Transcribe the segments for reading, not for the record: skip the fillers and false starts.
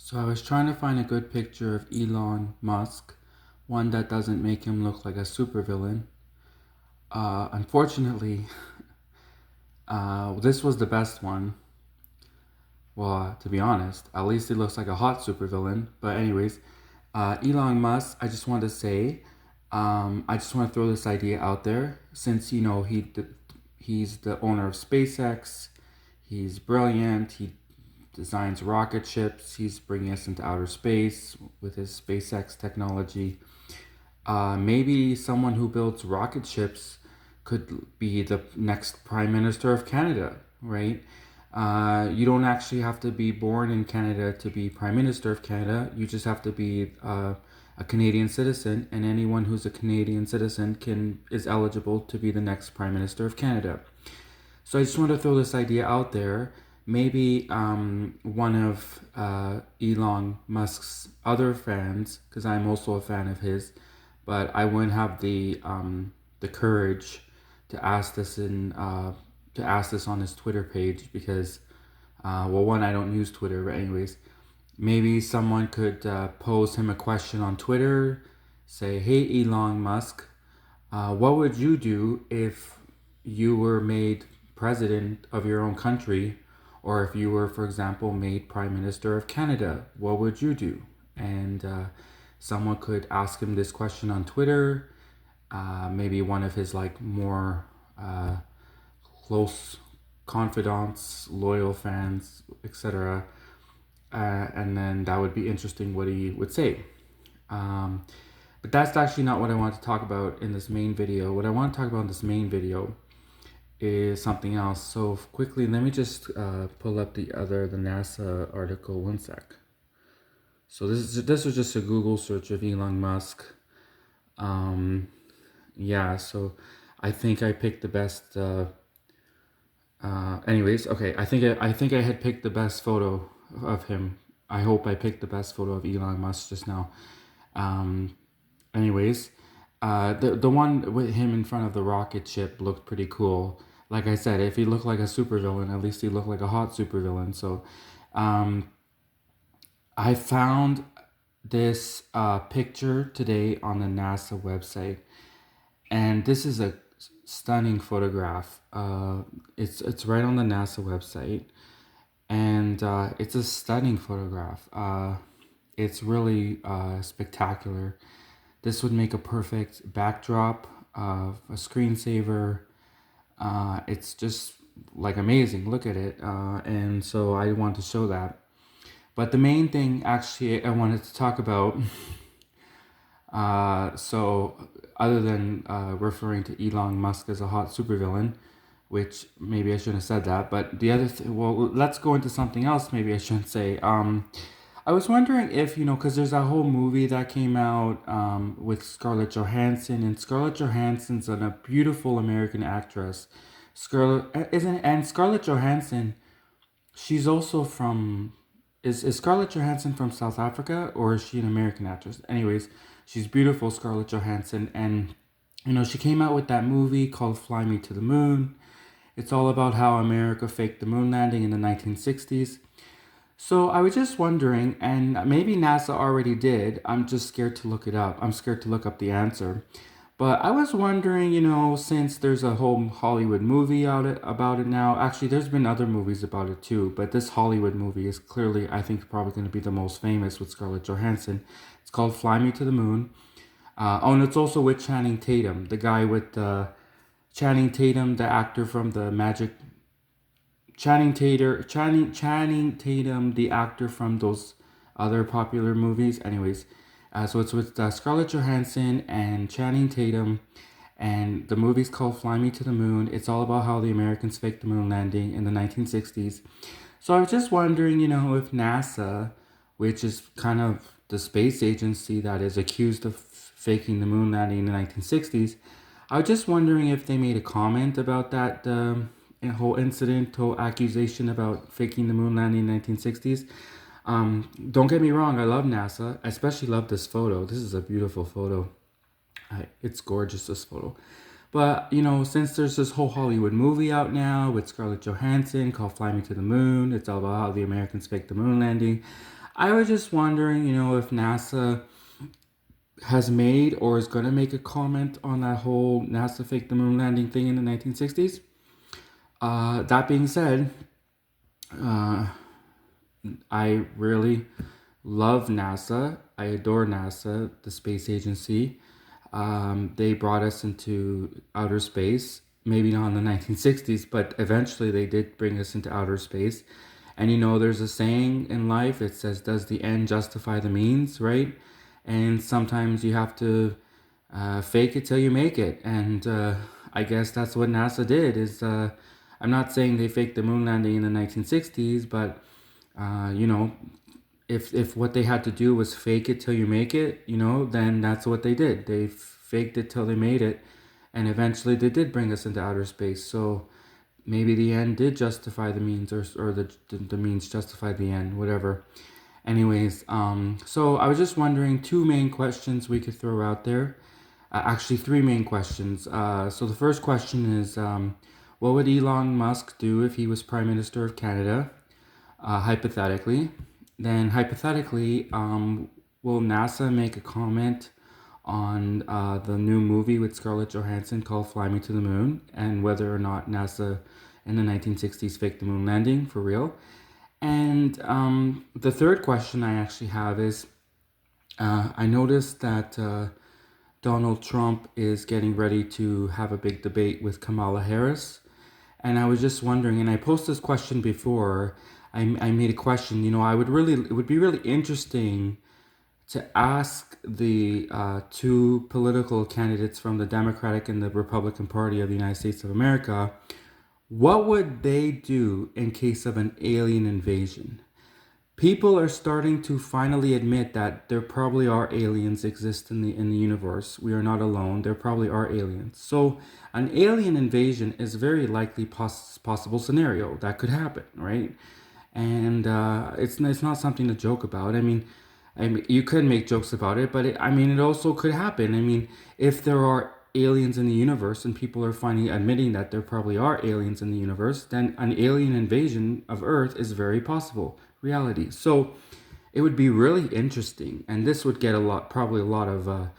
So I was trying to find a good picture of Elon Musk, one that doesn't make him look like a supervillain. Unfortunately, this was the best one. Well, to be honest, at least he looks like a hot supervillain. But anyways, Elon Musk, I just want to say, I just want to throw this idea out there. Since he's the owner of SpaceX, he's brilliant. He designs rocket ships. He's bringing us into outer space with his SpaceX technology. Maybe someone who builds rocket ships could be the next Prime Minister of Canada, right? You don't actually have to be born in Canada to be Prime Minister of Canada. You just have to be a Canadian citizen, and anyone who's a Canadian citizen is eligible to be the next Prime Minister of Canada. So I just want to throw this idea out there. Maybe one of Elon Musk's other fans, because I'm also a fan of his, but I wouldn't have the courage to ask this on his Twitter page because, well, one, I don't use Twitter, but anyways, maybe someone could pose him a question on Twitter, say, "Hey, Elon Musk, what would you do if you were made president of your own country, or if you were, for example, made Prime Minister of Canada? What would you do?" And someone could ask him this question on Twitter. Maybe one of his like more close confidants, loyal fans, etc. And then that would be interesting what he would say. But that's actually not what I want to talk about in this main video. What I want to talk about in this main video is something else. So quickly, let me just pull up the NASA article. One sec. So this was just a Google search of Elon Musk. Yeah. So I think I picked the best. Anyways, okay. I think I had picked the best photo of him. I hope I picked the best photo of Elon Musk just now. Anyways, the one with him in front of the rocket ship looked pretty cool. Like I said, if he looked like a supervillain, at least he looked like a hot supervillain. So, I found this picture today on the NASA website, and this is a stunning photograph. It's right on the NASA website, and it's a stunning photograph. It's really spectacular. This would make a perfect backdrop of a screensaver. It's just like amazing. Look at it. And so I want to show that. But the main thing actually I wanted to talk about, so other than referring to Elon Musk as a hot supervillain, which maybe I shouldn't have said that, but the other well, let's go into something else maybe I shouldn't say. I was wondering if, because there's a whole movie that came out with Scarlett Johansson, and Scarlett Johansson's a beautiful American actress. Scarlett Johansson, she's also from, is Scarlett Johansson from South Africa, or is she an American actress? Anyways, she's beautiful, Scarlett Johansson, and, she came out with that movie called Fly Me to the Moon. It's all about how America faked the moon landing in the 1960s. So I was just wondering, and maybe NASA already did. I'm just scared to look it up. I'm scared to look up the answer. But I was wondering, since there's a whole Hollywood movie about it now. Actually, there's been other movies about it too, but this Hollywood movie is clearly, I think, probably going to be the most famous with Scarlett Johansson. It's called Fly Me to the Moon. And it's also with Channing Tatum, the guy with Channing Tatum, the actor from the Magic. Channing Tatum, the actor from those other popular movies. Anyways, so it's with Scarlett Johansson and Channing Tatum, and the movie's called Fly Me to the Moon. It's all about how the Americans faked the moon landing in the 1960s. So I was just wondering, if NASA, which is kind of the space agency that is accused of faking the moon landing in the 1960s, I was just wondering if they made a comment about that whole incident, whole accusation about faking the moon landing in the 1960s. Don't get me wrong, I love NASA. I especially love this photo. This is a beautiful photo. It's gorgeous, this photo. But, since there's this whole Hollywood movie out now with Scarlett Johansson called Fly Me to the Moon, it's all about how the Americans faked the moon landing. I was just wondering, if NASA has made or is going to make a comment on that whole NASA fake the moon landing thing in the 1960s. That being said, uh, I really love NASA. I adore NASA, the space agency. They brought us into outer space. Maybe not in the 1960s, but eventually they did bring us into outer space. And there's a saying in life, it says, does the end justify the means, right? And sometimes you have to fake it till you make it. And I guess that's what NASA did. I'm not saying they faked the moon landing in the 1960s, but uh, you know, if what they had to do was fake it till you make it, then that's what they did. They faked it till they made it, and eventually they did bring us into outer space. So maybe the end did justify the means, or the means justified the end, whatever. Anyways, so I was just wondering, two main questions we could throw out there. Actually, three main questions. So the first question is, what would Elon Musk do if he was Prime Minister of Canada, hypothetically? Then, hypothetically, will NASA make a comment on the new movie with Scarlett Johansson called Fly Me to the Moon, and whether or not NASA in the 1960s faked the moon landing for real? And the third question I actually have is, I noticed that Donald Trump is getting ready to have a big debate with Kamala Harris. And I was just wondering, and I posed this question before. I made a question. It would be really interesting to ask the two political candidates from the Democratic and the Republican Party of the United States of America, what would they do in case of an alien invasion? People are starting to finally admit that there probably are aliens exist in the universe. We are not alone. There probably are aliens. So an alien invasion is a very likely possible scenario that could happen, right? And it's not something to joke about. I mean, you could make jokes about it, but it also could happen. If there are aliens in the universe and people are finally admitting that there probably are aliens in the universe, then an alien invasion of Earth is very possible reality. So it would be really interesting, and this would get probably a lot of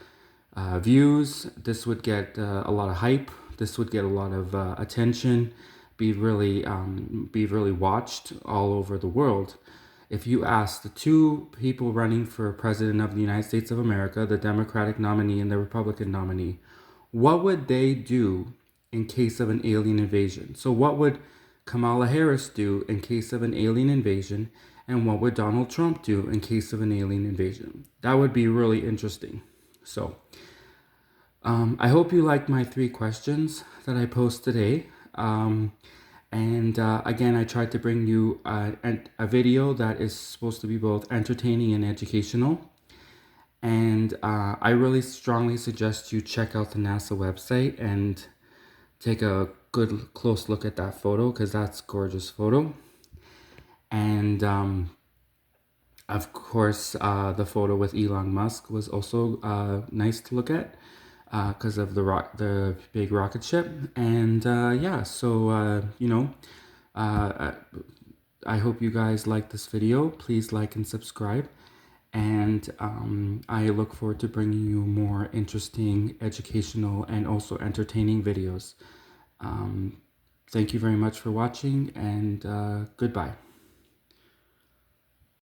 views. This would get a lot of hype. This would get a lot of attention. Be really watched all over the world. If you ask the two people running for president of the United States of America, the Democratic nominee and the Republican nominee, what would they do in case of an alien invasion? So what would Kamala Harris do in case of an alien invasion? And what would Donald Trump do in case of an alien invasion? That would be really interesting. So I hope you liked my three questions that I posed today. And again, I tried to bring you a video that is supposed to be both entertaining and educational. And I really strongly suggest you check out the NASA website and take a good close look at that photo, because that's a gorgeous photo. And of course, the photo with Elon Musk was also nice to look at, because of the big rocket ship. And yeah, so I hope you guys like this video. Please like and subscribe. And I look forward to bringing you more interesting, educational, and also entertaining videos. Thank you very much for watching, and goodbye.